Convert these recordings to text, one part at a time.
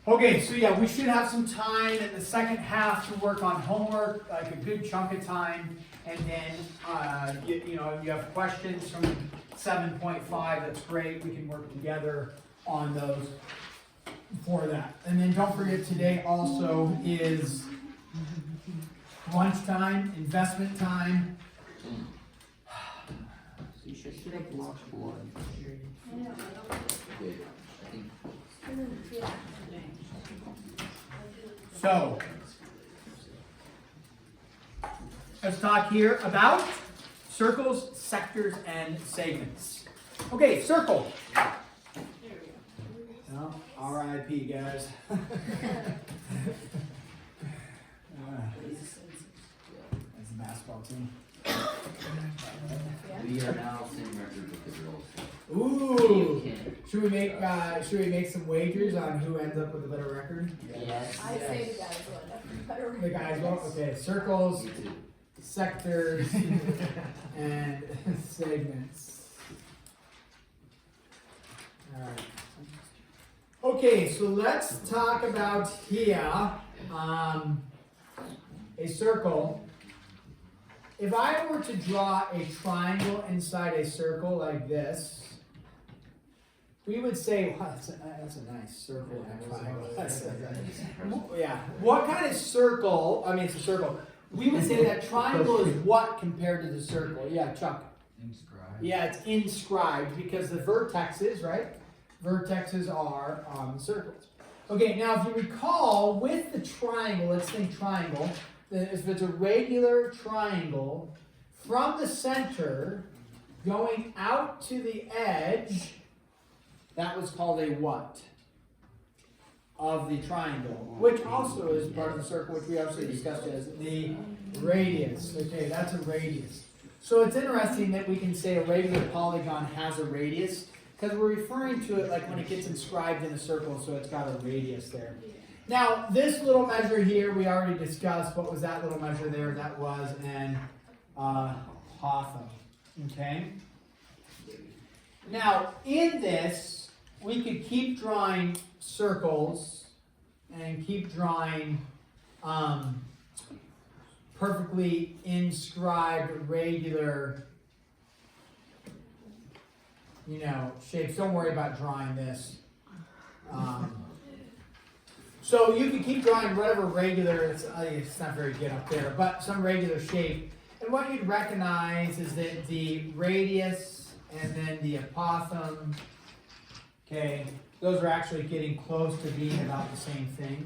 Okay, so yeah, we should have some time in the second half to work on homework, like a good chunk of time. And then, you know, if you have questions from 7.5, that's great. We can work together on those for that. And then don't forget, today also is lunchtime, investment time. You should have lots more. Good, I think. So, let's talk here about circles, sectors, and segments. Okay, circle. No, R.I.P. guys. That's the basketball team. We are now setting record with the girls. Ooh! Should we make some wagers on who ends up with a better record? Yes. I say the guys will end up with better The guys will. Okay, circles, You too. sectors, and segments. All right. Okay, so let's talk about here a circle. If I were to draw a triangle inside a circle like this, we would say, wow, that's a nice circle and triangle. Yeah. What kind of circle? I mean, it's a circle. We would say that triangle is what compared to the circle? Yeah, Chuck. Inscribed. Yeah, it's inscribed because the vertexes, right? Vertexes are on the circles. Okay, now if you recall, with the triangle, let's think triangle. If it's a regular triangle, from the center, going out to the edge, that was called a what? Of the triangle, which also is part of the circle, which we obviously discussed as the radius. Okay, that's a radius. So it's interesting that we can say a regular polygon has a radius, because we're referring to it like when it gets inscribed in a circle, so it's got a radius there. Now, this little measure here, we already discussed. What was that little measure there? That was an apothem. Okay? Now, in this, we could keep drawing circles and keep drawing perfectly inscribed, regular, shapes. Don't worry about drawing this. So you can keep drawing whatever regular, it's not very good up there, but some regular shape. And what you'd recognize is that the radius and then the apothem, okay, those are actually getting close to being about the same thing.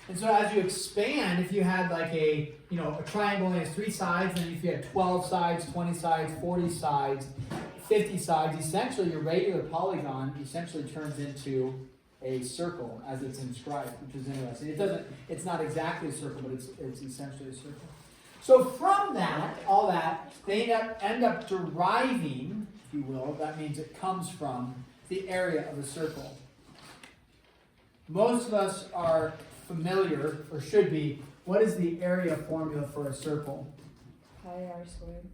And so as you expand, if you had like a triangle that has 3 sides, and if you had 12 sides, 20 sides, 40 sides, 50 sides, essentially your regular polygon essentially turns into a circle as it's inscribed, which is interesting. It's not exactly a circle, but it's essentially a circle. So from that, all that, they end up deriving, if you will, that means it comes from the area of a circle. Most of us are familiar, or should be, what is the area formula for a circle? Pi r squared.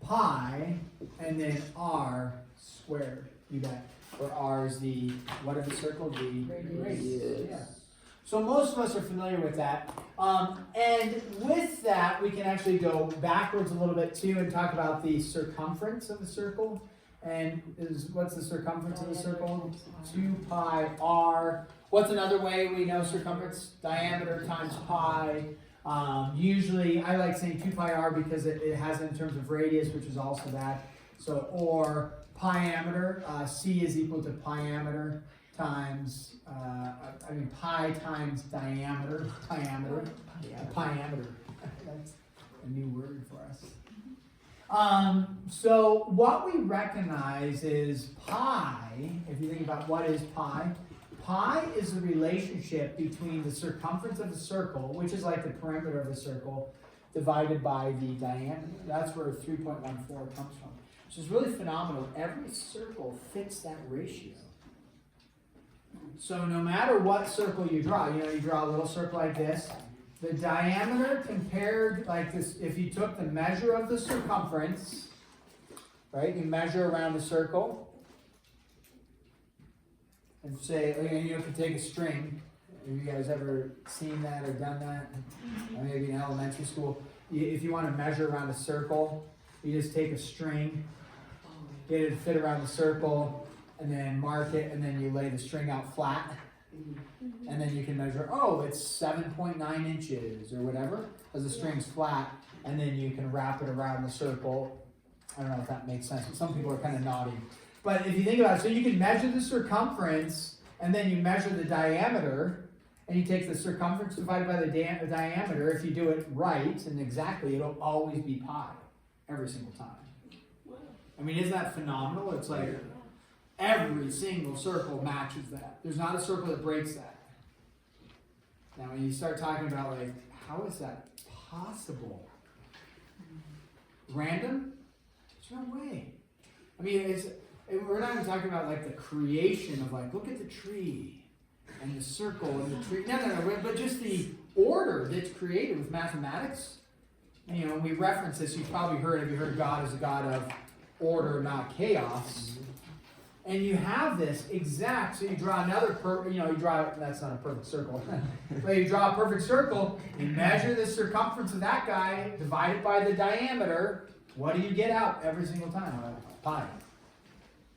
Pi, and then r squared. You bet. Where r is the, what of the circle? The radius. Yeah. So most of us are familiar with that. And with that, we can actually go backwards a little bit too and talk about the circumference of the circle. And what's the circumference of the circle? 2 pi r. What's another way we know circumference? Diameter times pi. Usually, I like saying 2 pi r because it has it in terms of radius, which is also that. So, or piameter, c is equal to piameter times, pi times diameter, piameter. That's a new word for us. So what we recognize is pi, if you think about what is pi, pi is the relationship between the circumference of the circle, which is like the perimeter of the circle, divided by the diameter. That's where 3.14 comes from. Which is really phenomenal. Every circle fits that ratio. So no matter what circle you draw, you draw a little circle like this, the diameter compared like this, if you took the measure of the circumference, right, you measure around the circle, and say, you can take a string, Have you guys ever seen that or done that? Or maybe in elementary school. If you want to measure around a circle, you just take a string, get it to fit around the circle, and then mark it, and then you lay the string out flat. And then you can measure, oh, it's 7.9 inches or whatever, as the string's flat, and then you can wrap it around the circle. I don't know if that makes sense, but some people are kind of nodding. But if you think about it, so you can measure the circumference, and then you measure the diameter, and you take the circumference divided by the diameter. If you do it right and exactly, it'll always be pi, every single time. I mean, isn't that phenomenal? It's like every single circle matches that. There's not a circle that breaks that. Now, when you start talking about, like, how is that possible? Random? There's no way. I mean, we're not even talking about, like, the creation of, like, look at the tree and the circle and the tree. No, but just the order that's created with mathematics. You know, when we reference this, you've probably heard, have you heard God is a God of order, not chaos? And you have this exact, so you draw another that's not a perfect circle. But you draw a perfect circle, you measure the circumference of that guy, divide it by the diameter. What do you get out every single time? Pi.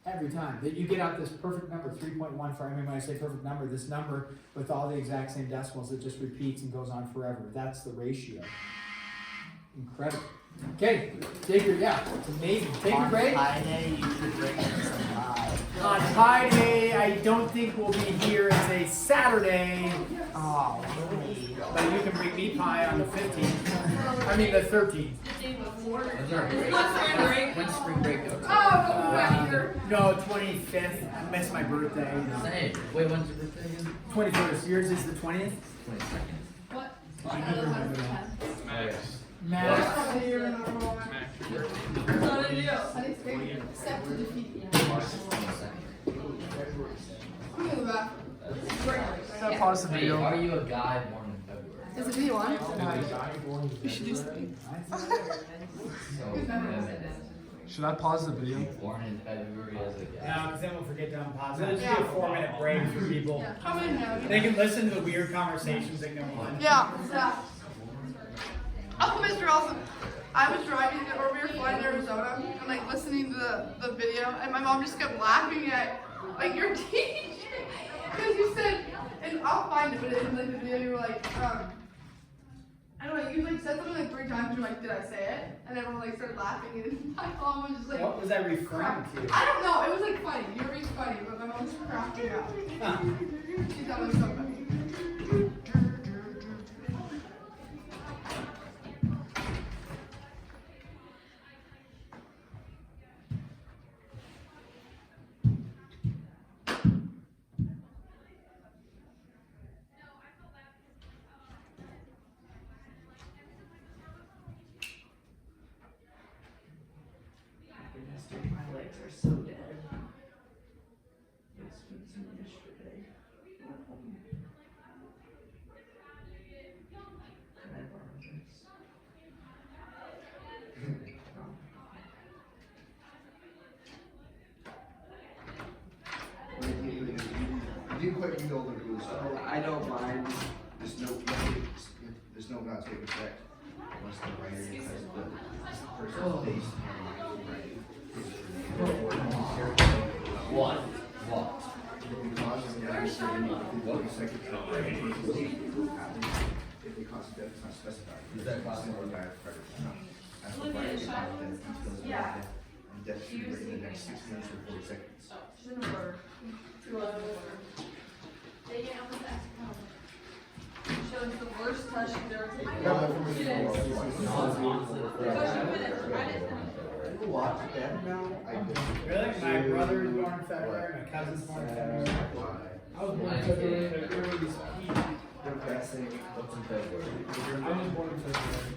Every time. That you get out this perfect number, 3.1 for, I mean, when I say perfect number, this number with all the exact same decimals that just repeats and goes on forever. That's the ratio. Incredible. Okay, it's amazing. Take a break. On Pi Day, you should bring in some pie. On Pi Day, I don't think we'll be here. It's a Saturday. Oh, But you can bring me pie on the 15th. I mean the 13th. When's spring break go? No, 25th. I missed my birthday. Same. Wait, when's your birthday again? 21st. Yours is the 20th? 22nd. Max. Except for defeat. March 22nd. so pause the Wait, video. are you a guy born in February? Does it be one? You should do something. So, Should I pause the video? born in February as a guy. No, because then we'll forget to unpause it. It'll just be a 4-minute break for people. Come in now. They can listen to the weird conversations that go on. Yeah. Oh, Mr. Awesome. I was driving, or we were flying to Arizona, and like listening to the video, and my mom just kept laughing at like your teacher because you said, and I'll find it, but in like the video you were like, I don't know, you like said something like 3 times. You're like, did I say it? And everyone like started laughing, and my mom was just like, What was I referring to? I don't know. It was like funny. You were being funny, but my mom was cracking up. Huh. She thought it was so funny. My legs are so dead. It's been yesterday. Can I borrow this? You didn't quite know that it was. I don't mind. This note not take effect unless the writer has the person's face and writing. What? Because of the accident, the secretary, if the cause of death is not specified. Is that possible? By a credit. As the writer details of the death, and death should be written in the next 6 minutes or 40 seconds. She's in the order. Showing the worst touch she's ever taken. You watch that now? I did. Really? My brother was born in February, my cousin's born in February. I was born in February, but early this week. The best thing. What's in February? I was born in February.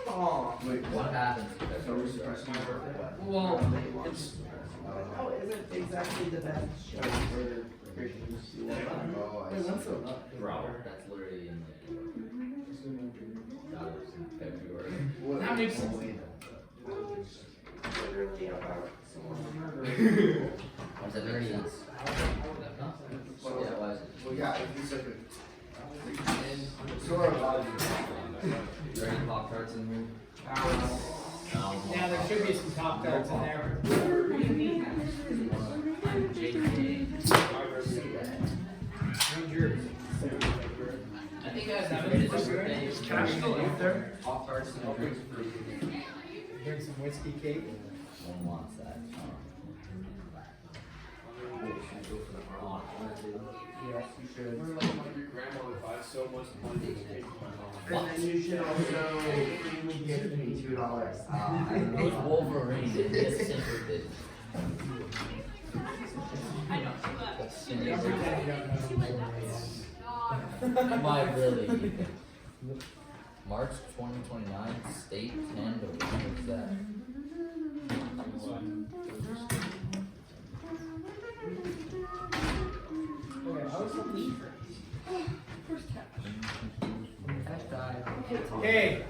Oh, wait, What happened? So we're supposed to do what? Well, it's Oh, isn't exactly the best show. Oh, I see. Robert. That's literally in the. That was in February. What- That makes sense. Literally about someone murdering. What's that? 30 cents. Yeah, why is it? Well, yeah, it's like a sort of Is there any Pop Tarts in here? Now, there should be some Top Tarts in there. When's yours? I think I have it. Can I still eat there? Pop Tarts and drinks. Drink some whiskey cake. One wants that. Yes, you should. Your grandmother buys so much money to take my mom. And then you should also give me $2. Who's Wolverine? Yes, Cinder did. Every time you don't know. You might really. March 2029, state 10 to 1, what's that? Hey,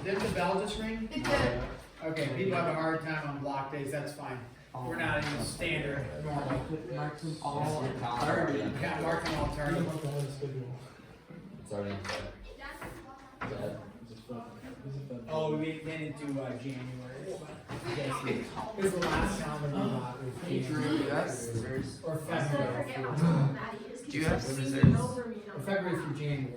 didn't the bell just ring? It did. Okay, people have a hard time on block days, that's fine. We're not in the standard normal. All We got marking alternative. It's already in there. Oh, we didn't do January. This is the last calendar we got. Or February. Do you have scissors? Or February through January.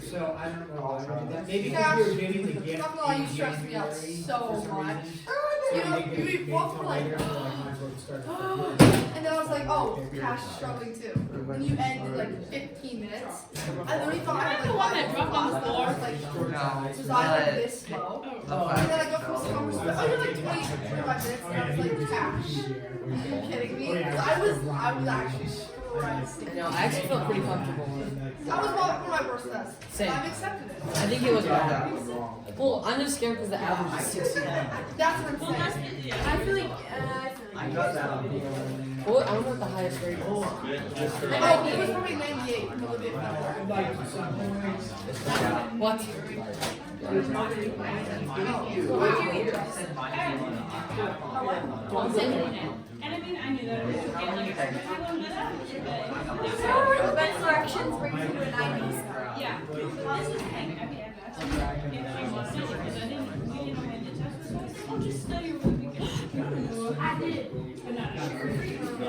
So I don't know why we did that. Maybe Yeah. because we were giving the gift Not gonna lie, you in stress me out January so for some much. reason. You So know, we didn't you get eat it both till for like, later, so I might as well start at February. and then I was like, oh, Cash is struggling too. When you ended like 15 minutes, I literally thought I had like the one that dropped on the floor? Like, No, was I like this slow? And then I go from some perspective, I did like 20, 25 minutes, and I was like, Cash, are you kidding me? I was actually stressed. No, I actually felt pretty comfortable. That was one of my worst tests. Same. I've accepted it. I think it was bad. Well, I'm just scared because the average is 69. That's what I'm saying. I feel like, I got that on video. Well, I wonder what the highest rate is. Oh, it was probably 98. A little bit better. What? and I mean, I knew that it was getting like, I looked it up. The best directions brings you to the 90s. Yeah. This is the thing, I mean, if she wants to, because I didn't, we didn't have the test results, I'll just study what we get. I did. But not sure.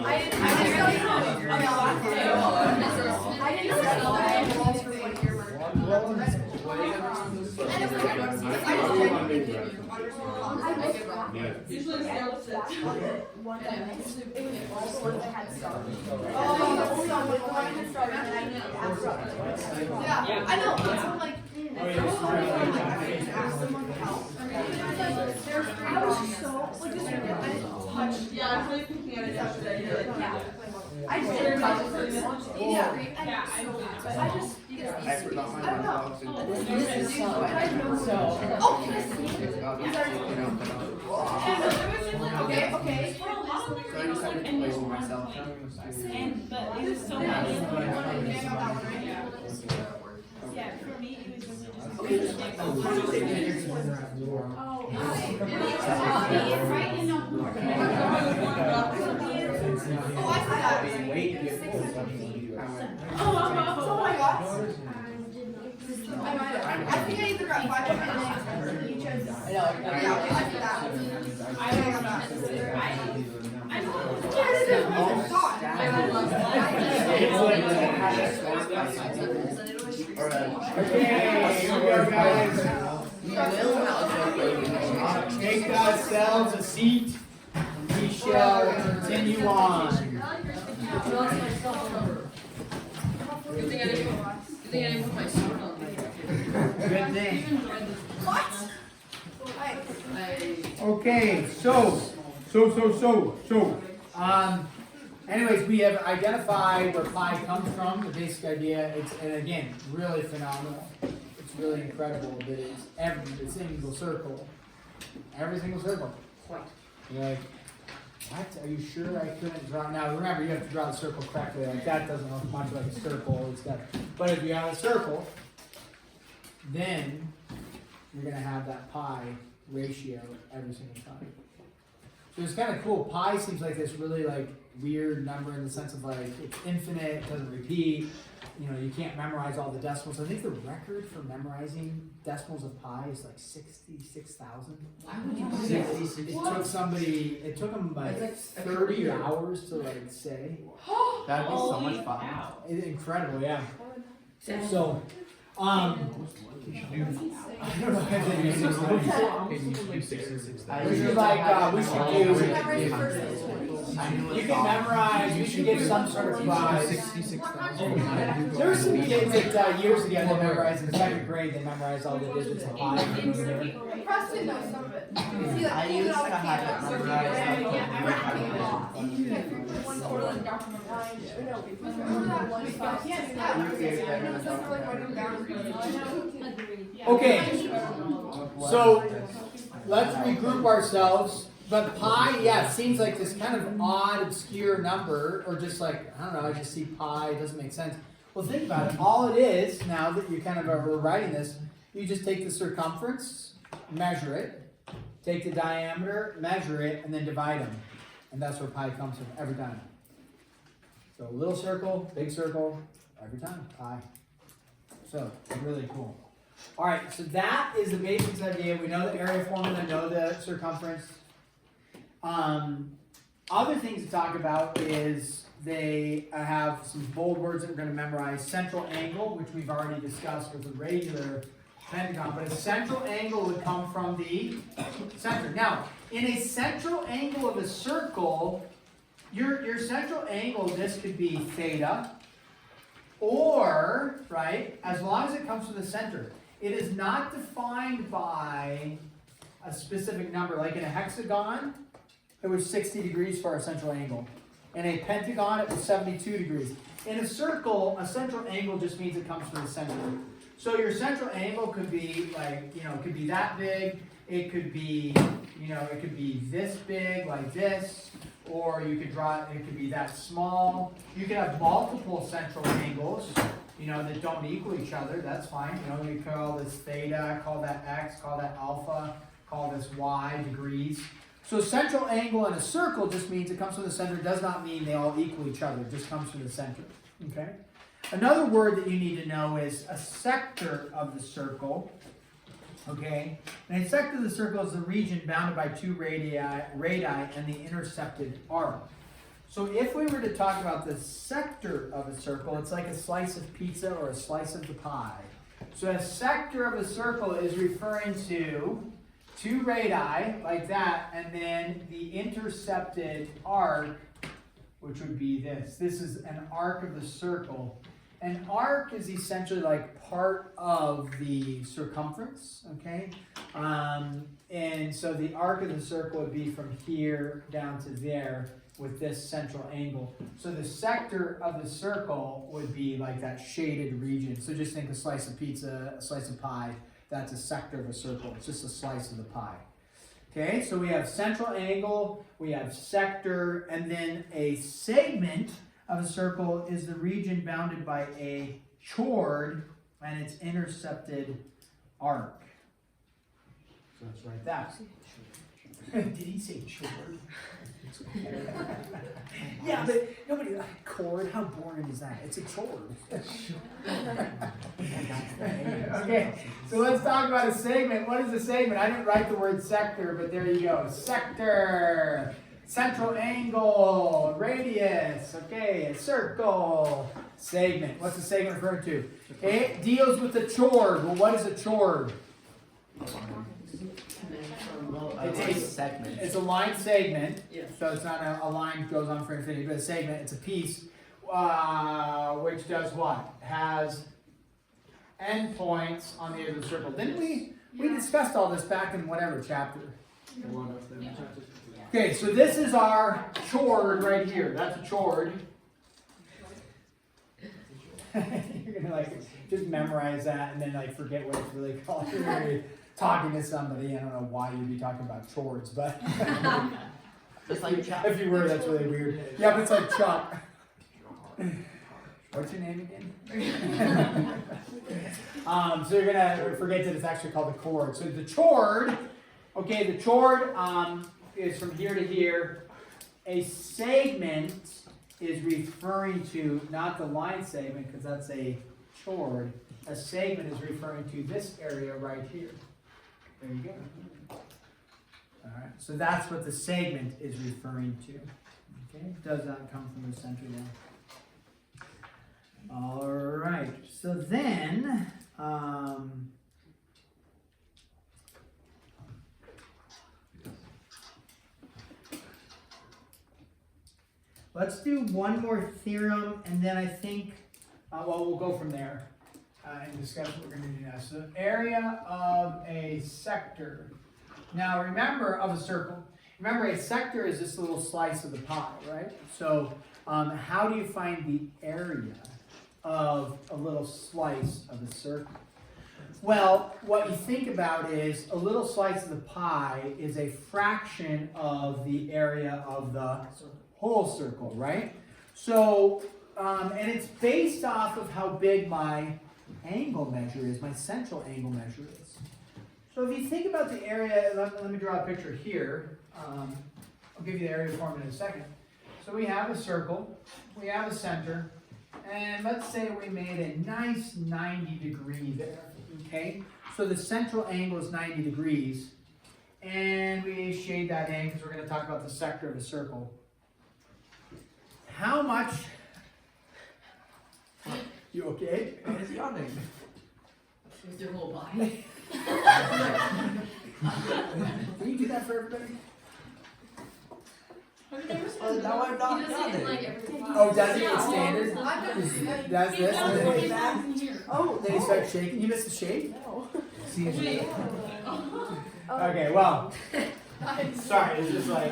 I didn't study on the last day. I didn't study on the last for 1 year. And it was good. I just genuinely did you. Usually it's One that I missed. It was all the ones that had stars. Oh, that's so One good. had stars and I needed to ask them. Yeah, I know. But I'm like, ask someone to help. I was so, like, just, I didn't touch. Yeah, I'm really thinking of it yesterday. Yeah. I just didn't touch it for once. Yeah. Yeah, I know. But I just, I forgot my I don't know. dogs and. This is so. Oh, can I see? Okay, okay. For a lot of them, So I just had to and play there's with one. myself. And, but it was so Yeah, many. Yeah, for me, it was just like, Oh, right, and Oh, I see that. Oh my gosh. I might have. I think I either got 500 or you chose. I know. Yeah, I see that. I think I got that. I Yeah, it is. Oh, God. Okay, here we go, guys. Take ourselves a seat. We shall continue on. Good thing I didn't put my sword on. Good thing. What? Okay, anyways, we have identified where pi comes from, the basic idea, and again, really phenomenal. It's really incredible that it's every single circle. Every single circle. You're like, what? Are you sure I couldn't draw? Now remember, you have to draw the circle correctly. Like that doesn't look much like a circle. It's got, but if you have a circle, then you're gonna have that pi ratio every single time. So it's kind of cool. Pi seems like this really like weird number in the sense of like it's infinite, it doesn't repeat. You know, you can't memorize all the decimals. I think the record for memorizing decimals of pi is like 66,000. Why would you do It took somebody, it took them like That's like a 30 career. hours to like say. That'd be so much fun. Incredible, yeah. So, I don't know if they use I We should used like, to have we it should all do- the way Memorize in the first grade one. school. I knew You it can all. memorize, you should give some sort of prize. 66,000. There were some kids that years ago, they memorized in second grade, they memorized all the digits of pi. Preston knows some of it. He, like, I pulled it used out to of have it Canvas. memorized. One order like Dr. McBride. Okay, so let's regroup ourselves. But pi, yeah, it seems like this kind of odd, obscure number, or just like, I don't know, I just see pi, it doesn't make sense. Well, think about it. All it is, now that you kind of are writing this, you just take the circumference, measure it, take the diameter, measure it, and then divide them. And that's where pi comes from every time. So little circle, big circle, every time, pi. So, really cool. All right, so that is the basics idea. We know the area formula, know the circumference. Other things to talk about is they have some bold words that we're going to memorize. Central angle, which we've already discussed with a regular pentagon, but a central angle would come from the center. Now, in a central angle of a circle, your central angle, this could be theta, or, right, as long as it comes from the center. It is not defined by a specific number. Like in a hexagon, it was 60 degrees for our central angle. In a pentagon, it was 72 degrees. In a circle, a central angle just means it comes from the center. So your central angle could be like, you know, it could be that big. It could be, you know, it could be this big, like this. Or you could draw it could be that small. You could have multiple central angles, you know, that don't equal each other. That's fine. You know, you call this theta, call that x, call that alpha, call this y, degrees. So central angle in a circle just means it comes from the center. It does not mean they all equal each other. It just comes from the center. Okay? Another word that you need to know is a sector of the circle. Okay? And a sector of the circle is the region bounded by two radii and the intercepted arc. So if we were to talk about the sector of a circle, it's like a slice of pizza or a slice of the pie. So a sector of a circle is referring to two radii, like that, and then the intercepted arc, which would be this. This is an arc of the circle. An arc is essentially like part of the circumference, okay? And so the arc of the circle would be from here down to there with this central angle. So the sector of the circle would be like that shaded region. So just think a slice of pizza, a slice of pie. That's a sector of a circle. It's just a slice of the pie. Okay, so we have central angle, we have sector, and then a segment of a circle is the region bounded by a chord and its intercepted arc. So let's write that. Did he say chord? Yeah, but nobody, chord, how boring is that? It's a chord. Okay, so let's talk about a segment. What is a segment? I didn't write the word sector, but there you go. Sector, central angle, radius, okay, a circle, segment. What's a segment referring to? It deals with a chord. Well, what is a chord? It's a segment. It's a line segment, so it's not a line that goes on for infinity, but a segment, it's a piece, which does what? Has endpoints on the edge of the circle. Didn't we discussed all this back in whatever chapter? Okay, so this is our chord right here. That's a chord. You're gonna like just memorize that and then like forget what it's really called. You're gonna be talking to somebody. I don't know why you'd be talking about chords, but Just like Chuck. if you were, that's really weird. Yeah, but it's like Chuck. What's your name again? So you're gonna forget that it's actually called the chord. So the chord, okay, the chord is from here to here, a segment is referring to not the line segment, because that's a chord. A segment is referring to this area right here. There you go. Alright, so that's what the segment is referring to. Okay, does not come from the center line. Alright, so then, let's do one more theorem, and then I think, well, we'll go from there and discuss what we're going to do now. So, area of a sector. Now, remember, of a circle. Remember, a sector is this little slice of the pie, right? So, how do you find the area of a little slice of a circle? Well, what you think about is a little slice of the pie is a fraction of the area of the whole circle, right? So, and it's based off of how big my angle measure is, my central angle measure is. So if you think about the area, let me draw a picture here. I'll give you the area formula in a second. So we have a circle, we have a center, and let's say we made a nice 90 degree there, okay? So the central angle is 90 degrees, and we shade that in because we're going to talk about the sector of a circle. How much? You okay? It's yawning. With your whole body. Can you do that for everybody? Now I'm not yawning. Oh, does it? It's standard? Does this? Here. Oh, then you start shaking. You missed the shake? No. Okay, well, sorry, it's just like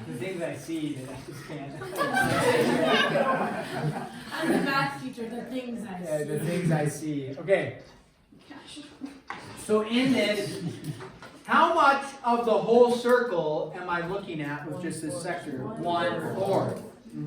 the things I see that I just can't. I'm the math teacher, the things I Yeah, see. the things I see. Okay, so in this, how much of the whole circle am I looking at with just this sector? 1/4.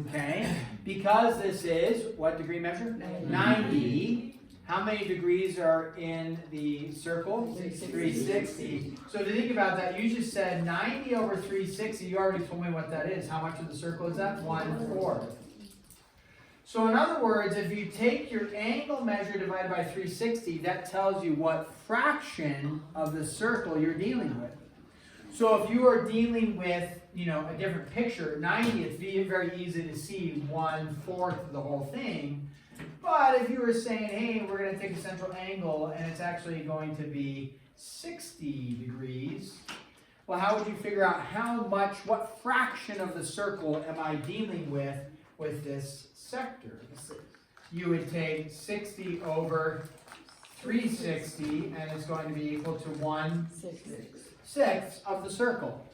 Okay, because this is, what degree measure? 90. How many degrees are in the circle? 360. So to think about that, you just said 90 over 360. You already told me what that is. How much of the circle is that? 1/4. So in other words, if you take your angle measure divided by 360, that tells you what fraction of the circle you're dealing with. So if you are dealing with, a different picture, 90, it's very easy to see 1/4 of the whole thing. But if you were saying, hey, we're going to take a central angle and it's actually going to be 60 degrees, well, how would you figure out what fraction of the circle am I dealing with this sector? You would take 60 over 360 and it's going to be equal to 1/6 of the circle.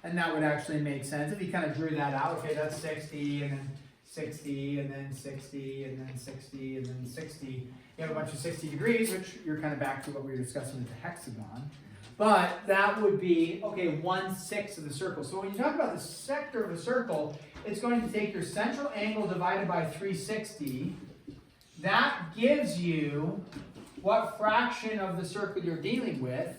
And that would actually make sense if you kind of drew that out. Okay, that's 60 and then 60 and then 60 and then 60 and then 60. You have a bunch of 60 degrees, which you're kind of back to what we were discussing with the hexagon. But that would be, okay, 1/6 of the circle. So when you talk about the sector of a circle, it's going to take your central angle divided by 360. That gives you what fraction of the circle you're dealing with.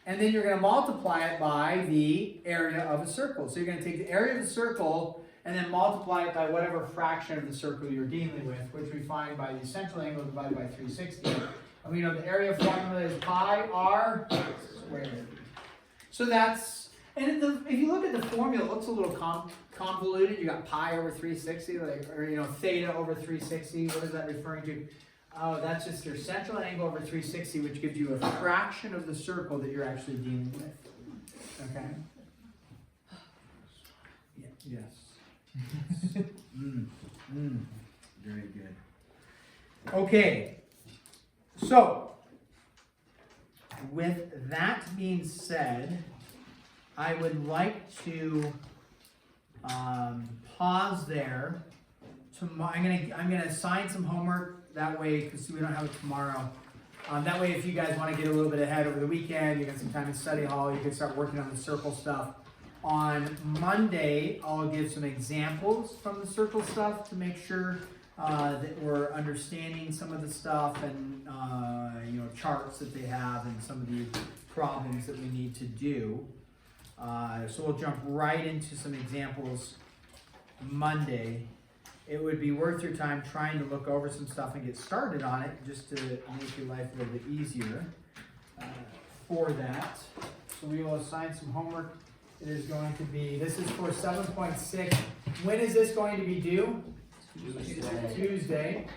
And then you're going to multiply it by the area of a circle. So you're going to take the area of the circle and then multiply it by whatever fraction of the circle you're dealing with, which we find by the central angle divided by 360. And we know the area formula is pi r squared. So that's, and if you look at the formula, it looks a little convoluted. You got pi over 360, or theta over 360. What is that referring to? Oh, that's just your central angle over 360, which gives you a fraction of the circle that you're actually dealing with. Okay? Yeah, yes. Very good. Okay. So, with that being said, I would like to pause there. I'm gonna assign some homework that way, because we don't have it tomorrow. That way, if you guys want to get a little bit ahead over the weekend, you got some time in study hall, you can start working on the circle stuff. On Monday, I'll give some examples from the circle stuff to make sure that we're understanding some of the stuff and charts that they have and some of the problems that we need to do. So we'll jump right into some examples Monday. It would be worth your time trying to look over some stuff and get started on it just to make your life a little bit easier for that. So we will assign some homework. It is going to be, this is for 7.6. When is this going to be due? Tuesday.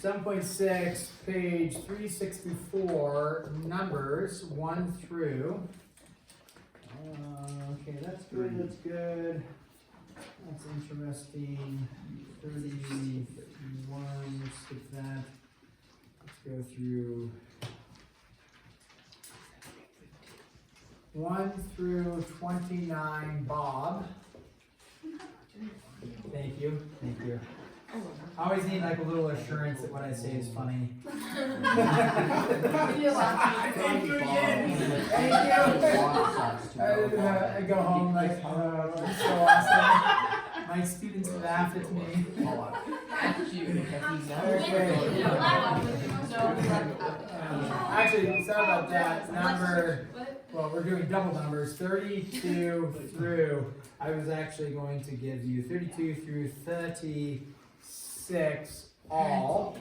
7.6, page 364, numbers 1 through. Okay, that's good, that's good. That's interesting. 30, 31, skip that. Let's go through 1 through 29, Bob. Thank you, thank you. I always need like a little assurance that what I say is funny. Thank you again. Thank you. I go home like, it's so awesome. My students laugh at me. Actually, sorry about that. Number, well, we're doing double numbers, 32 through, I was actually going to give you 32 through 36 all.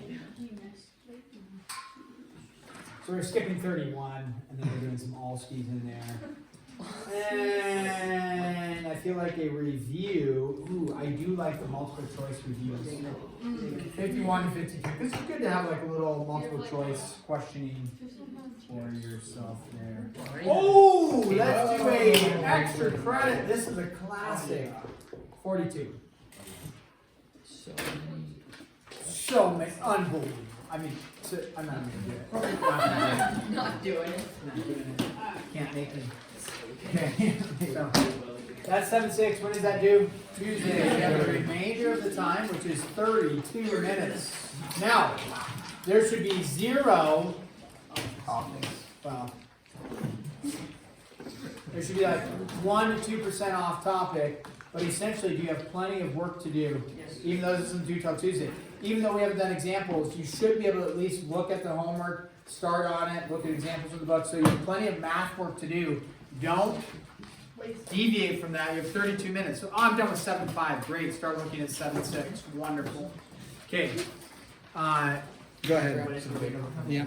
So we're skipping 31, and then we're doing some all skis in there. And I feel like a review. Ooh, I do like the multiple choice reviews. 51 and 52. This is good to have like a little multiple choice questioning for yourself there. Oh, let's do a extra credit. This is a classic. 42. So many, unbelievable. I mean, I'm not gonna do it. Not doing it. Not doing it. Can't make me. Okay. So, that's 7-6. When does that do? Tuesday. We have the remainder of the time, which is 32 minutes. Now, there should be 0 topics. Well, there should be like 1 to 2% off topic, but essentially, you have plenty of work to do. Even though this isn't due till Tuesday. Even though we haven't done examples, you should be able to at least look at the homework, start on it, look at examples from the book. So you have plenty of math work to do. Don't deviate from that. You have 32 minutes. So I'm done with 7.5. Great. Start looking at 7.6. Wonderful. Okay. Go ahead. Yeah.